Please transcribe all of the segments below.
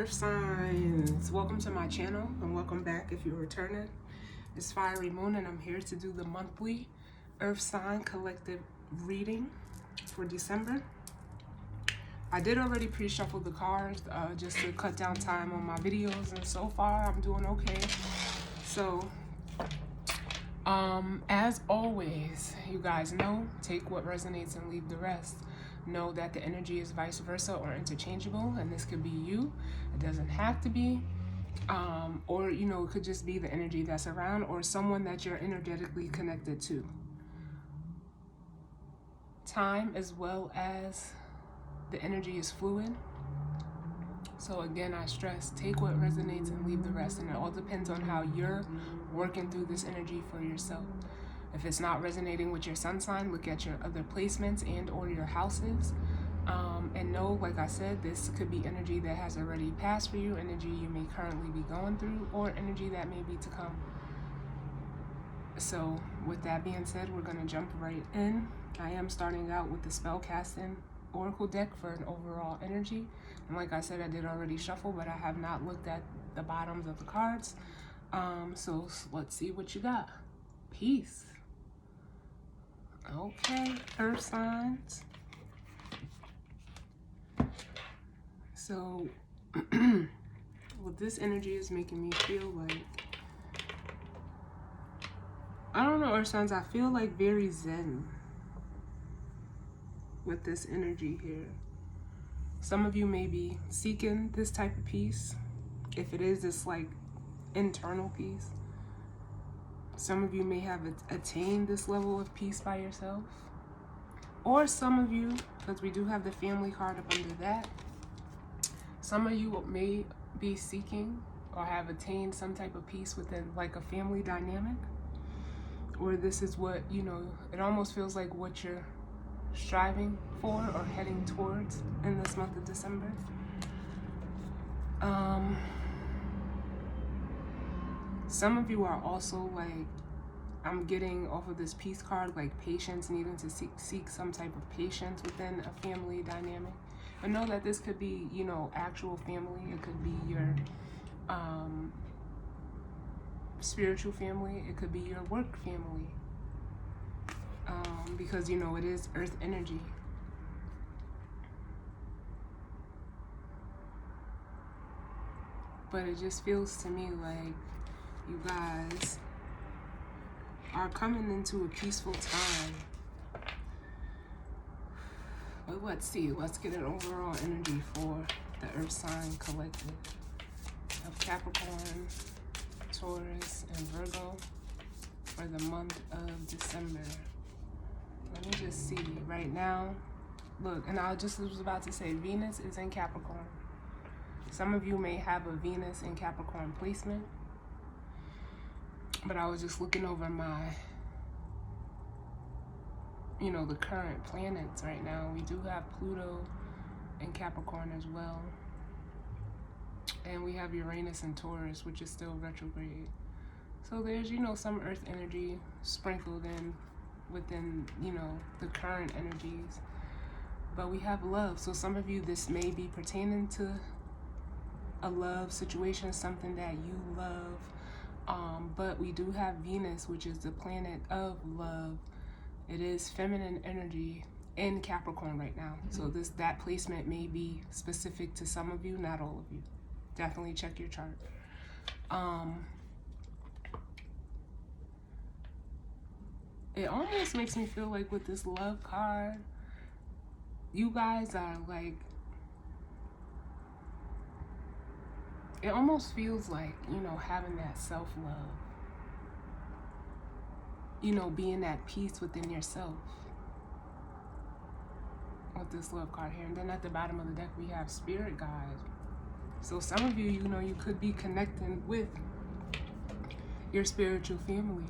Earth signs, welcome to my channel and welcome back if you're returning. It's Fiery Moon and I'm here to do the monthly Earth sign collective reading for December. I did already pre-shuffle the cards just to cut down time on my videos, and so far I'm doing okay. So as always, you guys know, take what resonates and leave the rest. Know that the energy is vice versa or interchangeable, and this could be you. It doesn't have to be. Or, you know, it could just be the energy that's around or someone that you're energetically connected to. Time as well as the energy is fluid. So again, I stress, take what resonates and leave the rest. And it all depends on how you're working through this energy for yourself. If it's not resonating with your sun sign, look at your other placements and or your houses. And know, like I said, this could be energy that has already passed for you, energy you may currently be going through, or energy that may be to come. So with that being said, we're going to jump right in. I am starting out with the spellcasting oracle deck for an overall energy. And like I said, I did already shuffle, but I have not looked at the bottoms of the cards. So let's see what you got. Peace. Okay, Earth signs. So what this energy is making me feel like, I don't know, Earth signs, I feel like very zen with this energy here. Some of you may be seeking this type of peace. If it is this like internal peace. Some of you may have attained this level of peace by yourself. Or some of you, because we do have the family card up under that, some of you may be seeking or have attained some type of peace within like a family dynamic. Or this is what, you know, it almost feels like what you're striving for or heading towards in this month of December. Some of you are also like, I'm getting off of this peace card, like patience, needing to seek some type of patience within a family dynamic. But know that this could be, you know, actual family. It could be your spiritual family. It could be your work family. Because, you know, it is earth energy. But it just feels to me like you guys are coming into a peaceful time. But let's see, let's get an overall energy for the Earth sign collective of Capricorn, Taurus, and Virgo for the month of December. Let me just see right now. Look, and I just was about to say Venus is in Capricorn. Some of you may have a Venus in Capricorn placement. But I was just looking over my, you know, the current planets right now. We do have Pluto in Capricorn as well. And we have Uranus in Taurus, which is still retrograde. So there's, you know, some earth energy sprinkled in within, you know, the current energies. But we have love. So some of you, this may be pertaining to a love situation, something that you love. But we do have Venus, which is the planet of love. It is feminine energy in Capricorn right now. So that placement may be specific to some of you, not all of you. Definitely check your chart. It almost makes me feel like with this love card, you guys are like, it almost feels like, you know, having that self-love. You know, being at peace within yourself. With this love card here. And then at the bottom of the deck, we have spirit guide. So some of you, you know, you could be connecting with your spiritual family.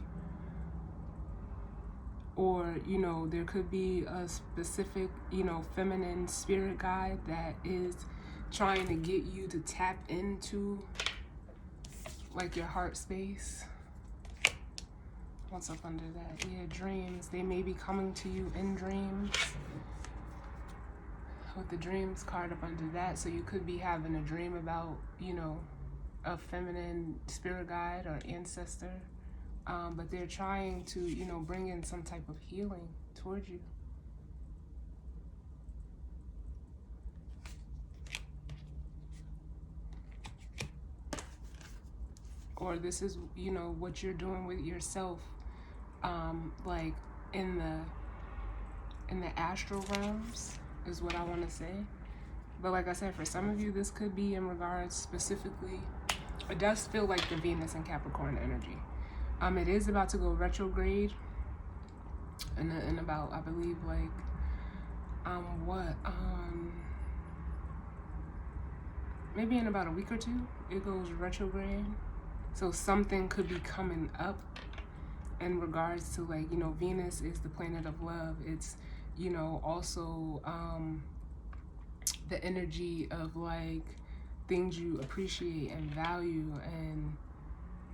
Or, you know, there could be a specific, you know, feminine spirit guide that is trying to get you to tap into like your heart space. What's up under that? Yeah, dreams. They may be coming to you in dreams. with the dreams card up under that. So you could be having a dream about, you know, a feminine spirit guide or ancestor, but they're trying to, you know, bring in some type of healing towards you. Or this is, you know, what you're doing with yourself, like in the astral realms is what I want to say. But like I said, for some of you, this could be in regards specifically, it does feel like the Venus and Capricorn energy. It is about to go retrograde in about, I believe, like, maybe in about a week or two, it goes retrograde. So something could be coming up in regards to, like, you know, Venus is the planet of love. It's, you know, also the energy of, like, things you appreciate and value and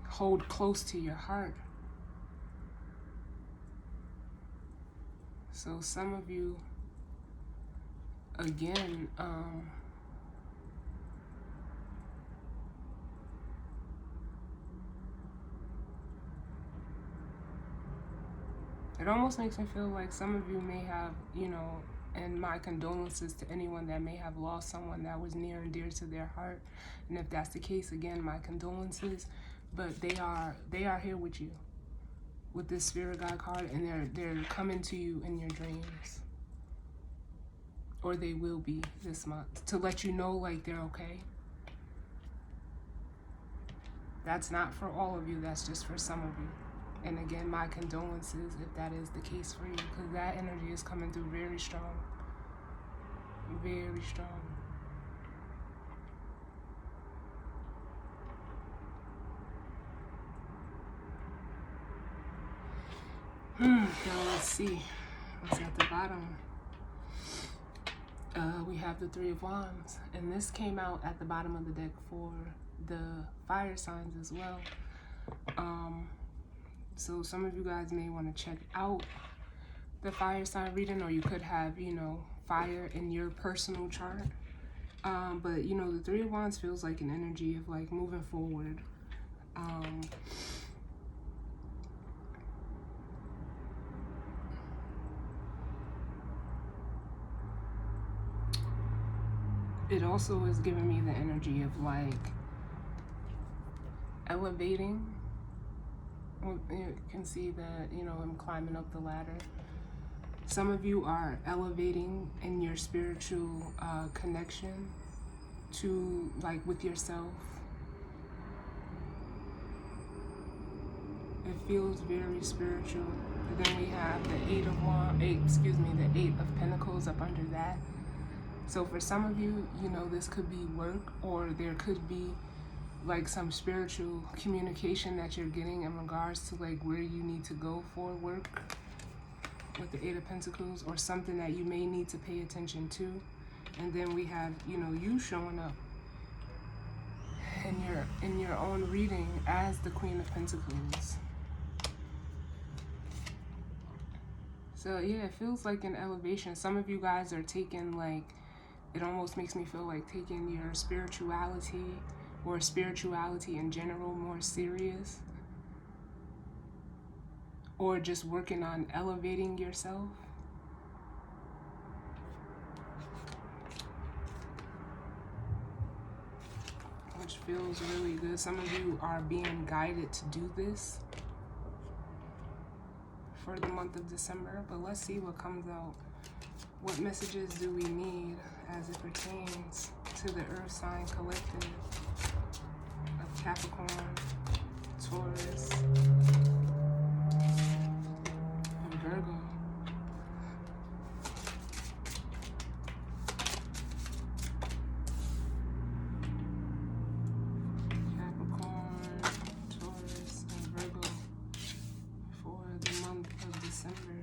hold close to your heart. So some of you, again, it almost makes me feel like some of you may have, you know, and my condolences to anyone that may have lost someone that was near and dear to their heart. And if that's the case, again, my condolences. But they are here with you, with this spirit guide card, and they're coming to you in your dreams, or they will be this month, to let you know, like, they're okay. That's not for all of you, that's just for some of you. And again, my condolences if that is the case for you, because that energy is coming through very strong. Very strong. Now let's see what's at the bottom. We have the Three of Wands, and this came out at the bottom of the deck for the fire signs as well. So some of you guys may want to check out the fire sign reading, or you could have, you know, fire in your personal chart. But, you know, the Three of Wands feels like an energy of, like, moving forward. It also is giving me the energy of, like, elevating. You can see that, you know, I'm climbing up the ladder. Some of you are elevating in your spiritual connection to, like, with yourself. It feels very spiritual. But then we have the Eight of Pentacles up under that. So for some of you, you know, this could be work, or there could be, like, some spiritual communication that you're getting in regards to, like, where you need to go for work with the Eight of Pentacles, or something that you may need to pay attention to. And then we have, you know, you showing up in your own reading as the Queen of Pentacles. So yeah, it feels like an elevation. Some of you guys are taking, like, it almost makes me feel like taking your spirituality, or spirituality in general, more serious, or just working on elevating yourself. Which feels really good. Some of you are being guided to do this for the month of December, but let's see what comes out. What messages do we need as it pertains to the Earth sign collective of Capricorn, Taurus, and Virgo? Capricorn, Taurus, and Virgo for the month of December.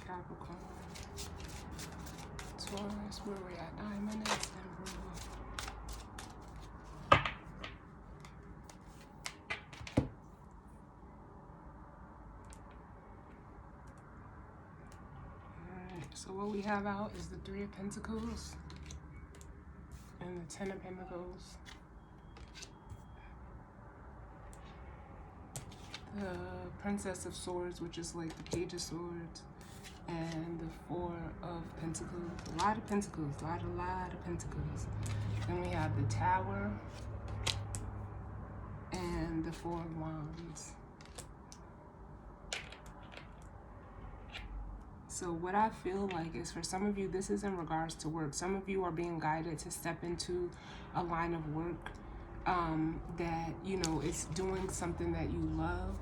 Capricorn, Taurus, where we at? 9 minutes, and Virgo. So what we have out is the Three of Pentacles and the Ten of Pentacles. The Princess of Swords, which is like the Page of Swords, and the Four of Pentacles. A lot of Pentacles, a lot of Pentacles. Then we have the Tower and the Four of Wands. So what I feel like is, for some of you, this is in regards to work. Some of you are being guided to step into a line of work that, you know, it's doing something that you love.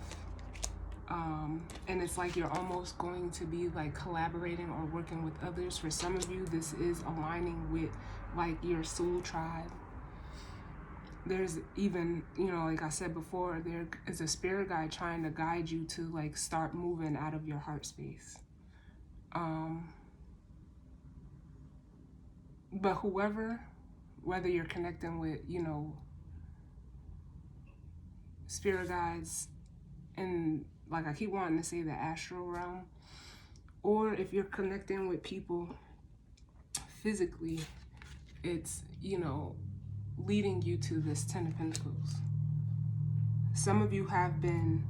And it's like you're almost going to be like collaborating or working with others. For some of you, this is aligning with like your soul tribe. There's even, you know, like I said before, there is a spirit guide trying to guide you to like start moving out of your heart space. But whoever, whether you're connecting with, you know, spirit guides and, like I keep wanting to say, the astral realm, or if you're connecting with people physically, it's, you know, leading you to this Ten of Pentacles. Some of you have been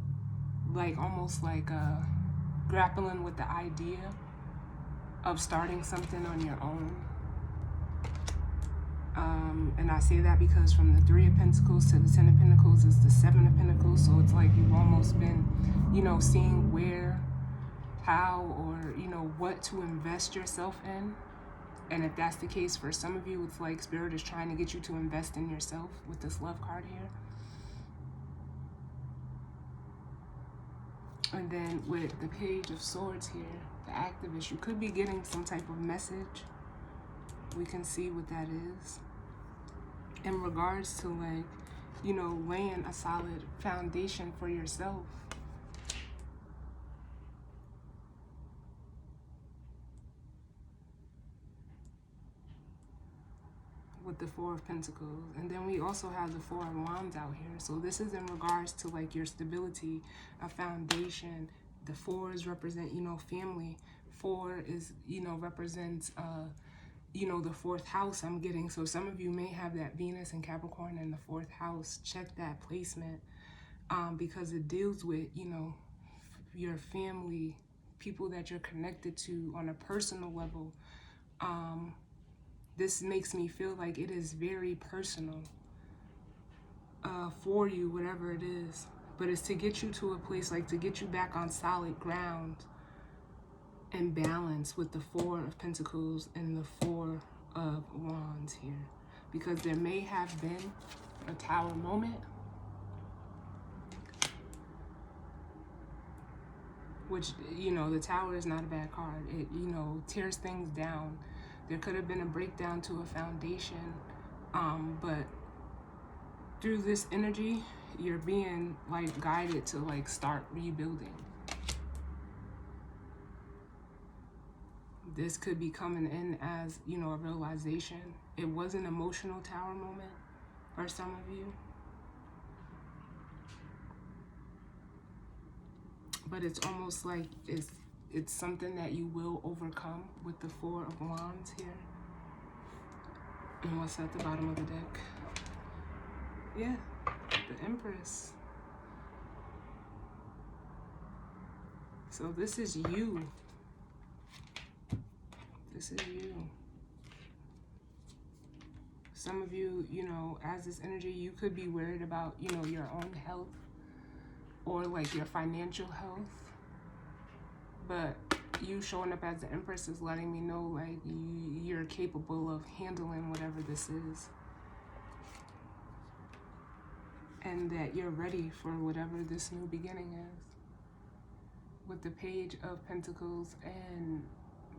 like almost like grappling with the idea of starting something on your own. And I say that because from the Three of Pentacles to the Ten of Pentacles is the Seven of Pentacles. So it's like you've almost been, you know, seeing where, how, or, you know, what to invest yourself in. And if that's the case for some of you, it's like Spirit is trying to get you to invest in yourself with this Love card here. And then with the Page of Swords here, the Activist, you could be getting some type of message. We can see what that is. In regards to, like, you know, laying a solid foundation for yourself. With the Four of Pentacles. And then we also have the Four of Wands out here. So this is in regards to like your stability, a foundation. The fours represent, you know, family. Four is, you know, represents you know, the fourth house I'm getting. So some of you may have that Venus and Capricorn in the fourth house. Check that placement because it deals with, you know, your family, people that you're connected to on a personal level. This makes me feel like it is very personal for you, whatever it is. But it's to get you to a place, like to get you back on solid ground and balance with the Four of Pentacles and the Four of Wands here. Because there may have been a Tower moment, which, you know, the Tower is not a bad card. It, you know, tears things down. There could have been a breakdown to a foundation, but through this energy, you're being like guided to like start rebuilding. This could be coming in as, you know, a realization. It was an emotional Tower moment for some of you. But it's almost like it's something that you will overcome with the Four of Wands here. And what's at the bottom of the deck? Yeah, the Empress. So this is you. This is you. Some of you, you know, as this energy, you could be worried about, you know, your own health or like your financial health. But you showing up as the Empress is letting me know like you're capable of handling whatever this is. And that you're ready for whatever this new beginning is. With the Page of Pentacles and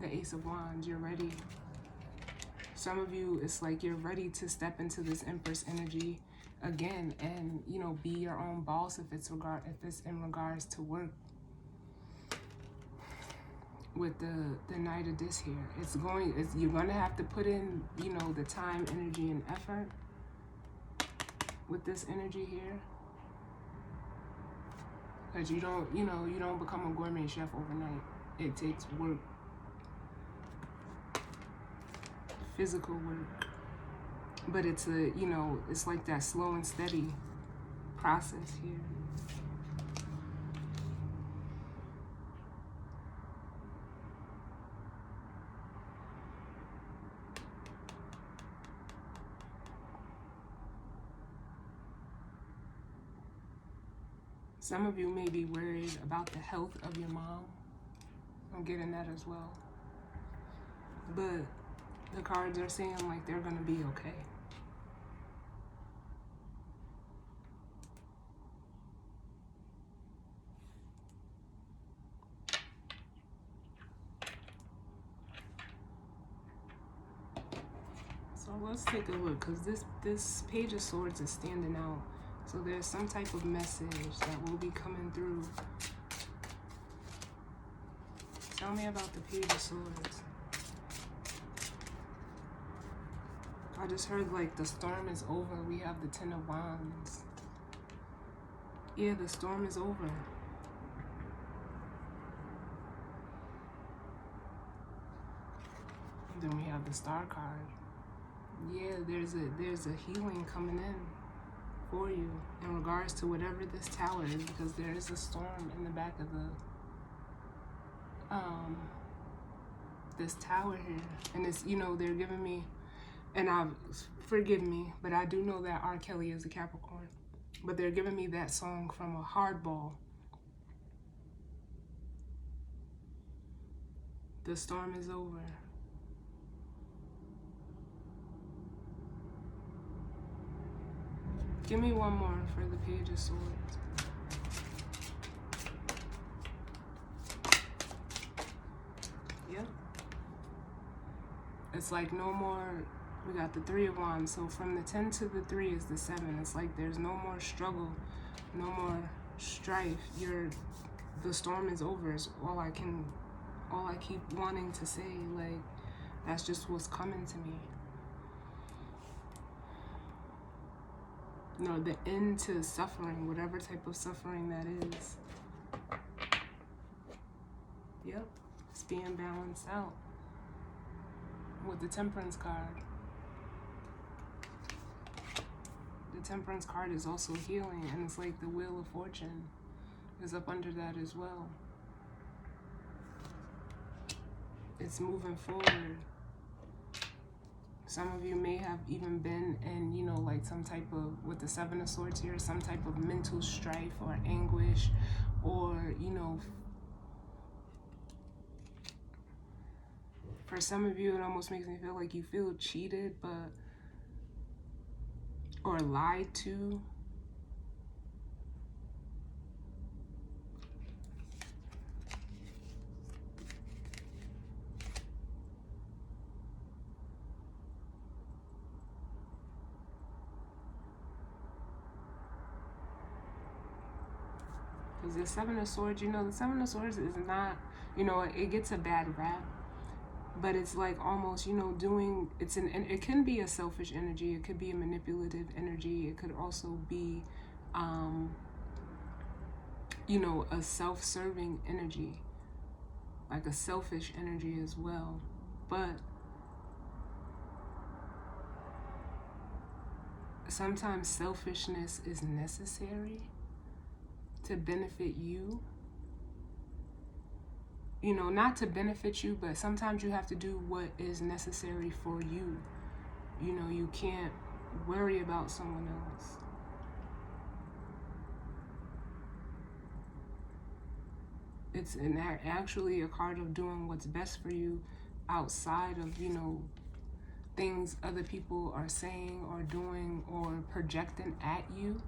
the Ace of Wands, you're ready. Some of you, it's like you're ready to step into this Empress energy again and, you know, be your own boss if it's in regards to work. With the Knight of Discs here, you're going to have to put in, you know, the time, energy, and effort with this energy here. Because you don't become a gourmet chef overnight. It takes work. physical work. But it's a, you know, it's like that slow and steady process here. Some of you may be worried about the health of your mom. I'm getting that as well. But the cards are saying like they're gonna be okay. So let's take a look, because this Page of Swords is standing out. So there's some type of message that will be coming through. Tell me about the Page of Swords. I just heard like the storm is over. We have the Ten of Wands. Yeah, the storm is over. And then we have the Star card. Yeah, there's a healing coming in for you in regards to whatever this tower is, because there is a storm in the back of the this tower here. And it's, you know, they're giving me, and forgive me, but I do know that R. Kelly is a Capricorn, but they're giving me that song from a Hardball. The storm is over. Give me one more for the Page of Swords. Yep. It's like no more, we got the Three of Wands. So from the 10 to the 3 is the 7. It's like there's no more struggle, no more strife. The storm is over is all I keep wanting to say. Like, that's just what's coming to me. No, the end to suffering, whatever type of suffering that is. Yep, it's being balanced out with the Temperance card. The Temperance card is also healing, and it's like the Wheel of Fortune is up under that as well. It's moving forward. Some of you may have even been in, you know, like some type of, with the Seven of Swords here, some type of mental strife or anguish, or, you know, for some of you, it almost makes me feel like you feel cheated, but, or lied to. Because the Seven of Swords, you know, the Seven of Swords is not, you know, it gets a bad rap, but it's like almost, you know, it can be a selfish energy, it could be a manipulative energy, it could also be, you know, a self-serving energy, like a selfish energy as well. But sometimes selfishness is necessary to benefit you. You know, not to benefit you, but sometimes you have to do what is necessary for you. You know, you can't worry about someone else. It's actually a card of doing what's best for you outside of, you know, things other people are saying or doing or projecting at you.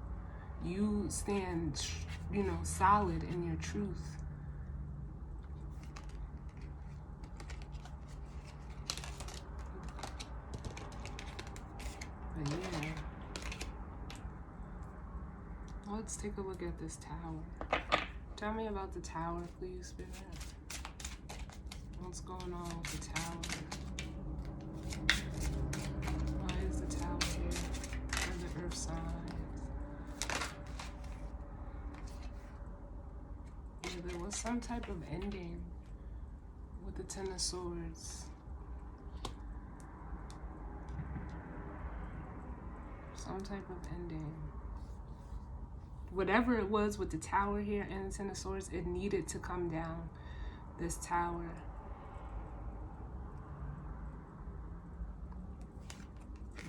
You stand, you know, solid in your truth. But yeah, let's take a look at this tower. Tell me about the tower, please, Spirit. What's going on with the tower? Why is the tower here? And the earth signs. Yeah, there was some type of ending with the Ten of Swords. Some type of ending. Whatever it was with the tower here and the Ten of Swords, it needed to come down. This tower.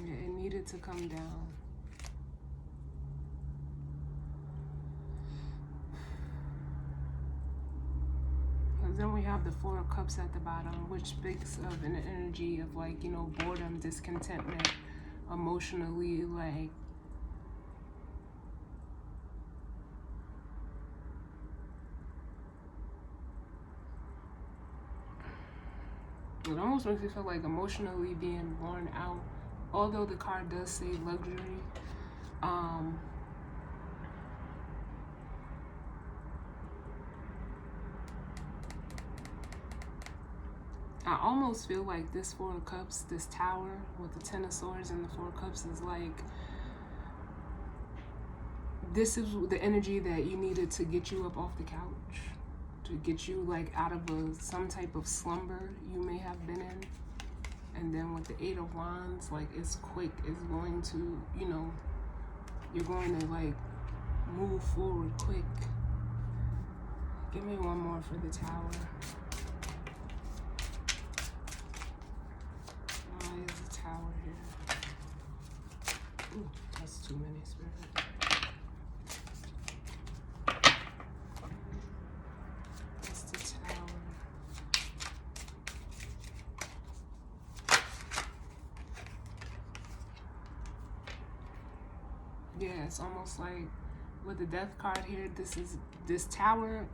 Yeah, it needed to come down. And then we have the Four of Cups at the bottom, which speaks of an energy of like, you know, boredom, discontentment, emotionally, like it almost makes me feel like emotionally being worn out. Although the card does say luxury, I almost feel like this Four of Cups, this tower with the Ten of Swords and the Four of Cups is like, this is the energy that you needed to get you up off the couch, to get you like out of some type of slumber you may have been in. And then with the Eight of Wands, like it's quick, it's going to, you know, you're going to like move forward quick. Give me one more for the tower. Why is the tower here? Ooh, that's too many, Spirit. That's the tower. Yeah, it's almost like with the Death card here, this tower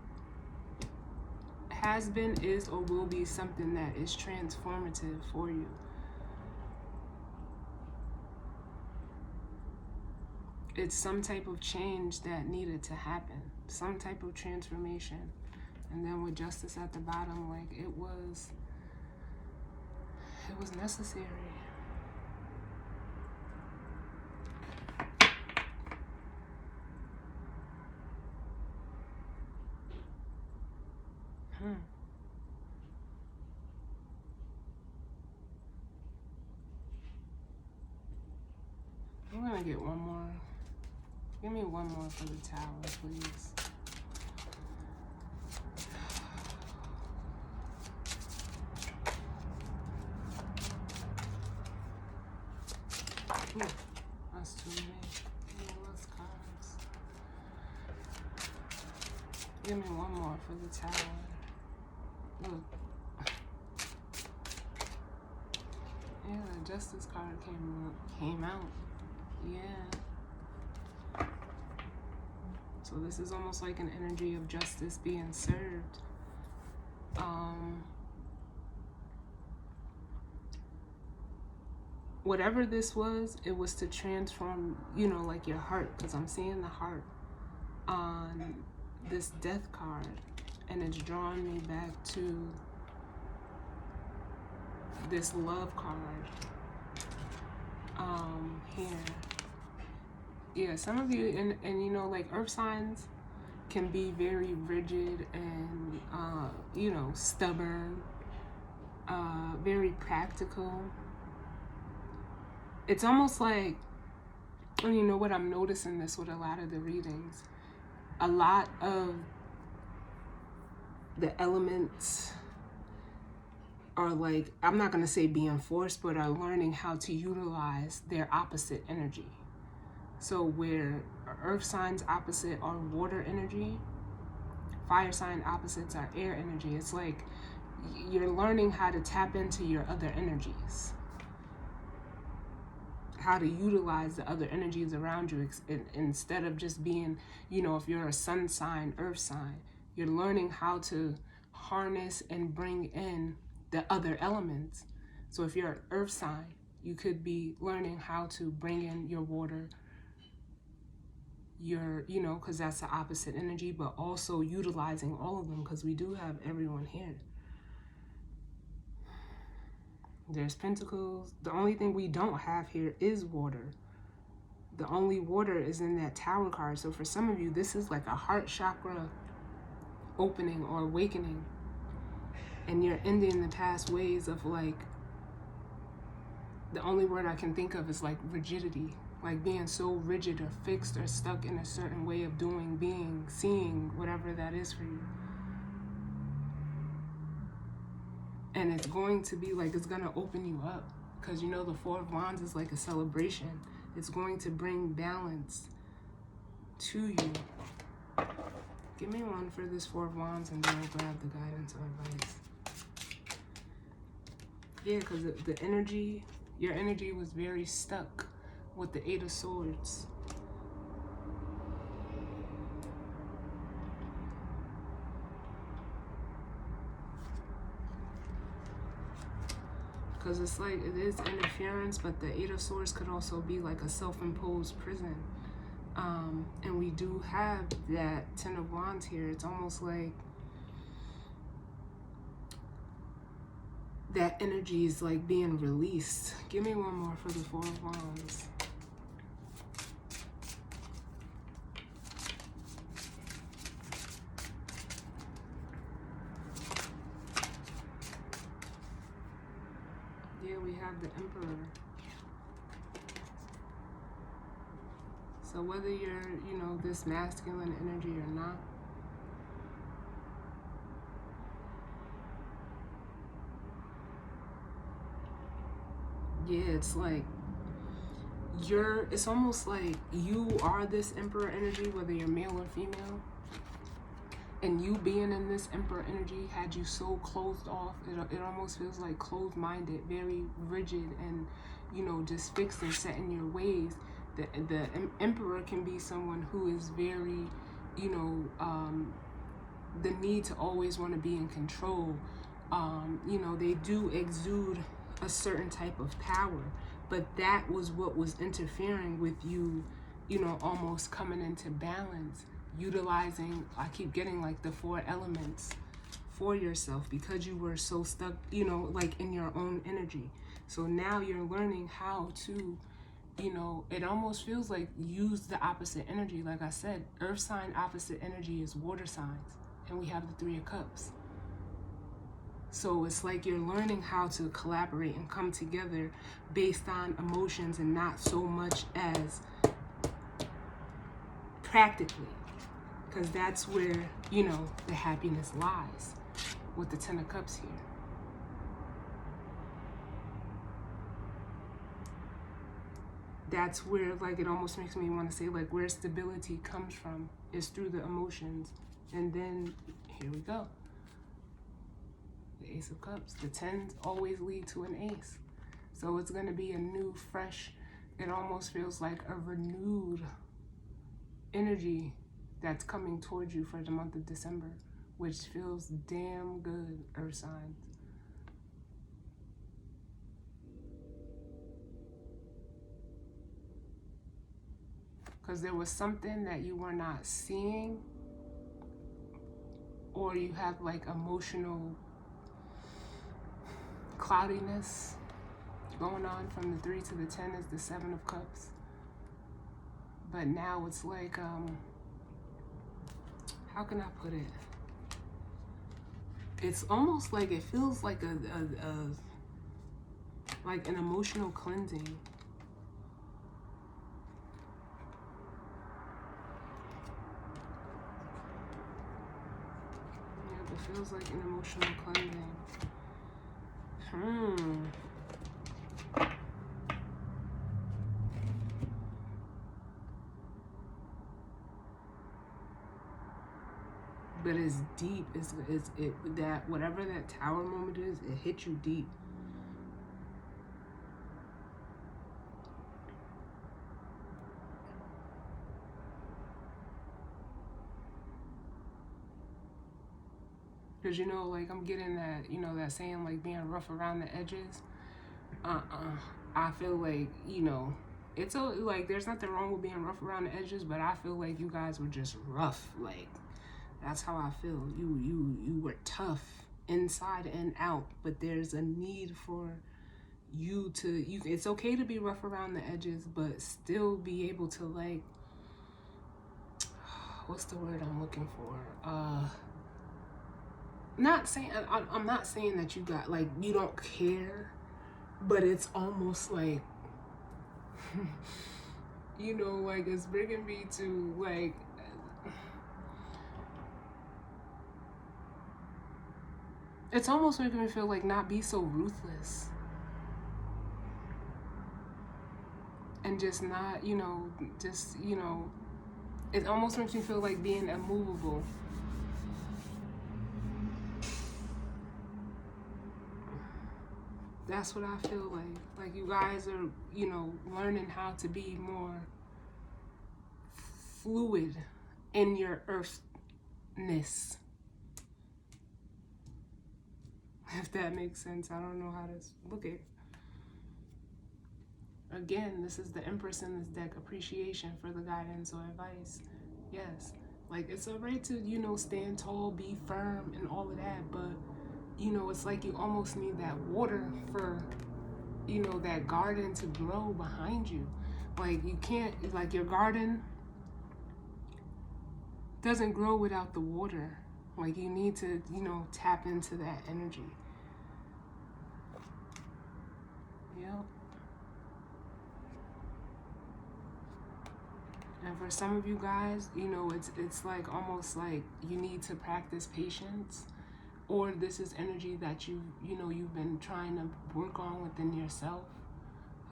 has been, is, or will be something that is transformative for you. It's some type of change that needed to happen, some type of transformation. And then with Justice at the bottom, like it was necessary. I'm gonna get one more. Give me one more for the tower, please. Ooh, that's too many. Give me less cards. Give me one more for the tower. Look. Yeah, the Justice card came out. Yeah. So this is almost like an energy of justice being served. Whatever this was, it was to transform, you know, like your heart, because I'm seeing the heart on this Death card, and it's drawing me back to this Love card here. Yeah, some of you, and you know, like earth signs can be very rigid and you know, stubborn, very practical. It's almost like, and you know what, I'm noticing this with a lot of the readings, a lot of the elements are like, I'm not going to say being forced, but are learning how to utilize their opposite energy. So where earth signs opposite are water energy, fire sign opposites are air energy. It's like you're learning how to tap into your other energies, how to utilize the other energies around you instead of just being, you know, if you're a sun sign, earth sign, you're learning how to harness and bring in the other elements. So if you're an earth sign, you could be learning how to bring in your water, your, you know, because that's the opposite energy, but also utilizing all of them, because we do have everyone here. There's Pentacles. The only thing we don't have here is water. The only water is in that Tower card. So for some of you, this is like a heart chakra opening or awakening. And you're ending the past ways of like, the only word I can think of is like rigidity. like being so rigid or fixed or stuck in a certain way of doing, being, seeing, whatever that is for you. And it's going to be like, it's going to open you up, because you know the Four of Wands is like a celebration. It's going to bring balance to you. Give me one for this Four of Wands, and then I'll grab the guidance or advice. Yeah, because the energy, your energy was very stuck with the Eight of Swords. Because it's like, it is interference, but the Eight of Swords could also be like a self-imposed prison. And we do have that Ten of Wands here. It's almost like that energy is like being released. Give me one more for the Four of Wands. Yeah, we have the Emperor. So whether you're, you know, this masculine energy or not, yeah, it's like it's almost like you are this Emperor energy, whether you're male or female. And you being in this Emperor energy had you so closed off. It almost feels like closed-minded, very rigid, and, you know, just fixed and set in your ways. The Emperor can be someone who is very, you know, the need to always want to be in control. You know, they do exude a certain type of power, but that was what was interfering with you, you know, almost coming into balance, utilizing, I keep getting like the 4 elements for yourself, because you were so stuck, you know, like in your own energy. So now you're learning how to, you know, it almost feels like use the opposite energy. Like I said, earth sign opposite energy is water signs, and we have the 3 of Cups. So it's like you're learning how to collaborate and come together based on emotions and not so much as practically, because that's where, you know, the happiness lies with the 10 of Cups here. That's where, like, it almost makes me want to say, like, where stability comes from is through the emotions. And then here we go. The Ace of Cups. The 10s always lead to an ace. So it's going to be a new, fresh, it almost feels like a renewed energy that's coming towards you for the month of December, which feels damn good, earth signs. Because there was something that you were not seeing, or you have like emotional cloudiness going on. From the 3 to the 10 is the 7 of Cups. But now it's like, how can I put it? It's almost like, it feels like like an emotional cleansing. Yeah, it feels like an emotional cleansing. But it's deep. It's that whatever that Tower moment is, it hit you deep. Because, you know, like, I'm getting that, you know, that saying, like, being rough around the edges. I feel like, you know, it's like, there's nothing wrong with being rough around the edges, but I feel like you guys were just rough. Like, that's how I feel. You were tough inside and out, but there's a need for you to, it's okay to be rough around the edges, but still be able to, like, what's the word I'm looking for? Not saying, I'm not saying that you got, like, you don't care, but it's almost like you know, like it's bringing me to like, it's almost making me feel like not be so ruthless. And just not, you know, just, you know, it almost makes me feel like being immovable. That's what I feel like. Like you guys are, you know, learning how to be more fluid in your earthness. If that makes sense. I don't know how to look at it. Again, this is the Empress in this deck. Appreciation for the guidance or advice. Yes. Like, it's alright to, you know, stand tall, be firm, and all of that. But, you know, it's like you almost need that water for, you know, that garden to grow behind you. Like, you can't, like, your garden doesn't grow without the water. Like, you need to, you know, tap into that energy. Yep. And for some of you guys, you know, it's like almost like you need to practice patience, or this is energy that you know, you've been trying to work on within yourself.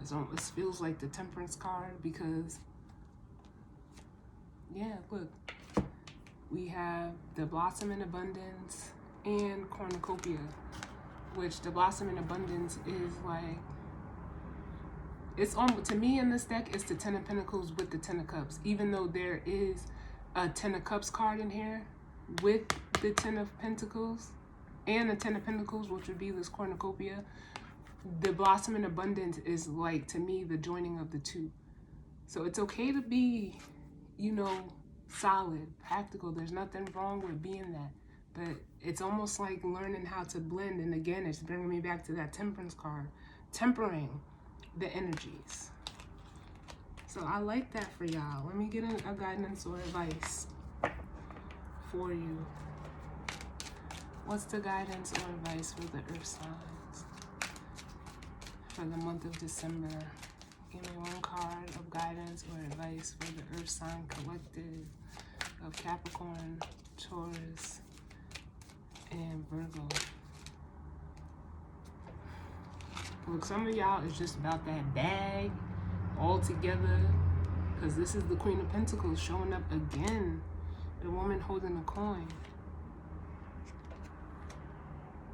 It feels like the Temperance card because, yeah, look, we have the Blossom in Abundance and Cornucopia, which the Blossom in Abundance is like, it's almost, to me in this deck, it's the Ten of Pentacles with the Ten of Cups. Even though there is a Ten of Cups card in here with the Ten of Pentacles and the Ten of Pentacles, which would be this Cornucopia, the Blossom in Abundance is like, to me, the joining of the two. So it's okay to be, you know, solid, practical. There's nothing wrong with being that. But it's almost like learning how to blend. And again, it's bringing me back to that Temperance card. Tempering the energies. So I like that for y'all. Let me get a guidance or advice for you. What's the guidance or advice for the earth signs for the month of December? Give me one card of guidance or advice for the earth sign collective of Capricorn, Taurus, and Virgo. Look, some of y'all is just about that bag all together, because this is the Queen of Pentacles showing up again. The woman holding a coin.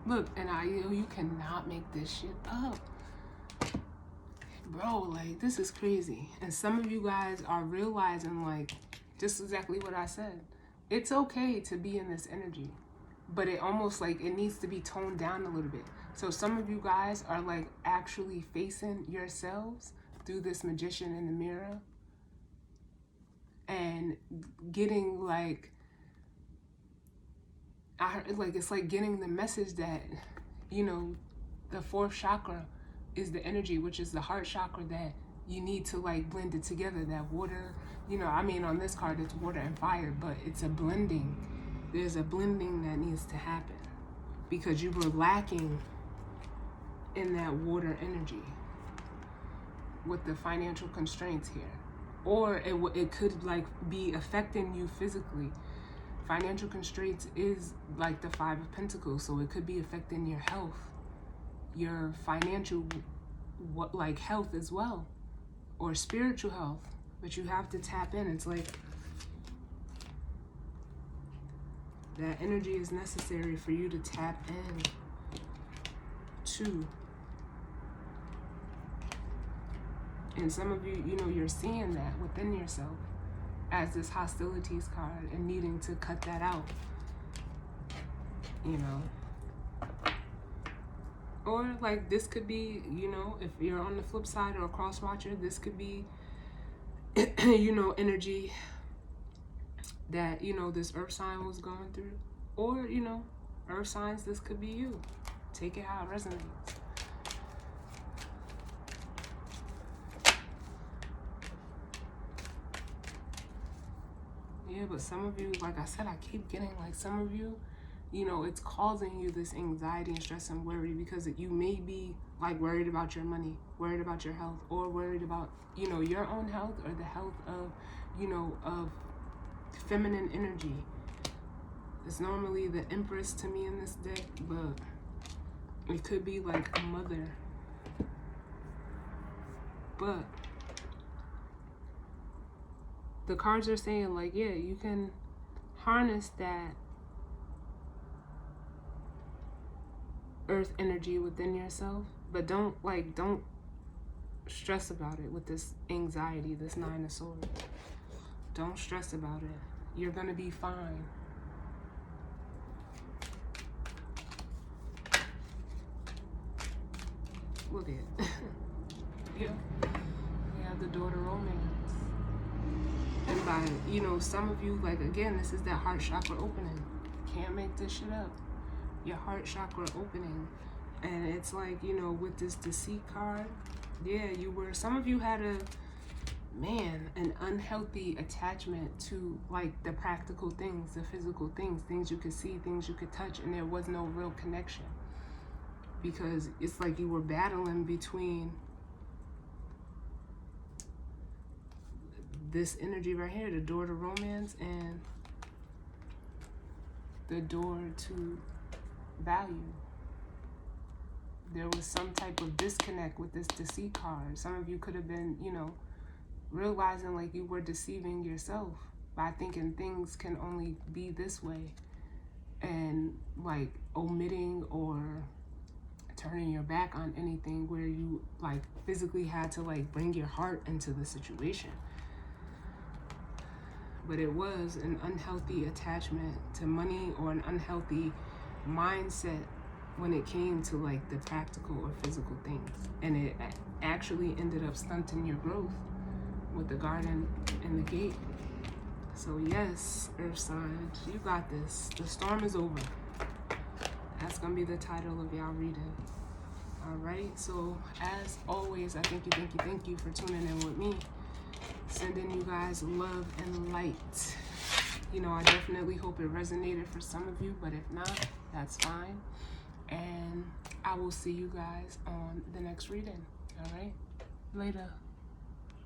Look, and you cannot make this shit up. Bro, like, this is crazy. And some of you guys are realizing, like, just exactly what I said. It's okay to be in this energy, but it almost like it needs to be toned down a little bit. So some of you guys are like actually facing yourselves through this Magician in the mirror and getting like, it's like getting the message that, you know, the fourth chakra is the energy, which is the heart chakra, that you need to like blend it together. That water, you know, I mean, on this card it's water and fire, but it's a blending. There's a blending that needs to happen because you were lacking in that water energy with the financial constraints here. Or it could like be affecting you physically. Financial constraints is like the Five of Pentacles, so it could be affecting your health, your financial like health as well, or spiritual health. But you have to tap in. It's like that energy is necessary for you to tap in to. And some of you, you know, you're seeing that within yourself as this hostilities card and needing to cut that out, you know. Or like this could be, you know, if you're on the flip side or a cross watcher, this could be, you know, energy that, you know, this earth sign was going through. Or, you know, earth signs, this could be you. Take it how it resonates. Yeah, but some of you, like I said, I keep getting like some of you, you know, it's causing you this anxiety and stress and worry because you may be like worried about your money, worried about your health, or worried about, you know, your own health or the health of, you know, of feminine energy. It's normally the Empress to me in this deck, but it could be like a mother. But the cards are saying like, yeah, you can harness that earth energy within yourself, but don't stress about it with this anxiety, this Nine of Swords. Don't stress about it. You're gonna be fine. Look at yeah. We have the Daughter Romance. And by, you know, some of you, like, again, this is that heart chakra opening. Can't make this shit up. Your heart chakra opening. And it's like, you know, with this Deceit card, yeah, some of you had an unhealthy attachment to, like, the practical things, the physical things you could see, things you could touch, and there was no real connection. Because it's like you were battling between this energy right here, the door to romance, and the door to value. There was some type of disconnect with this Deceit card. Some of you could have been, you know, realizing like you were deceiving yourself by thinking things can only be this way, and like omitting or turning your back on anything where you like physically had to like bring your heart into the situation. But it was an unhealthy attachment to money or an unhealthy mindset when it came to like the practical or physical things. And it actually ended up stunting your growth with the Garden and the Gate. So yes, Earth signs, you got this. The storm is over. That's gonna be the title of y'all reading. All right, so as always, I thank you for tuning in with me. Sending you guys love and light. You know, I definitely hope it resonated for some of you, but if not, that's fine. And I will see you guys on the next reading. All right, later.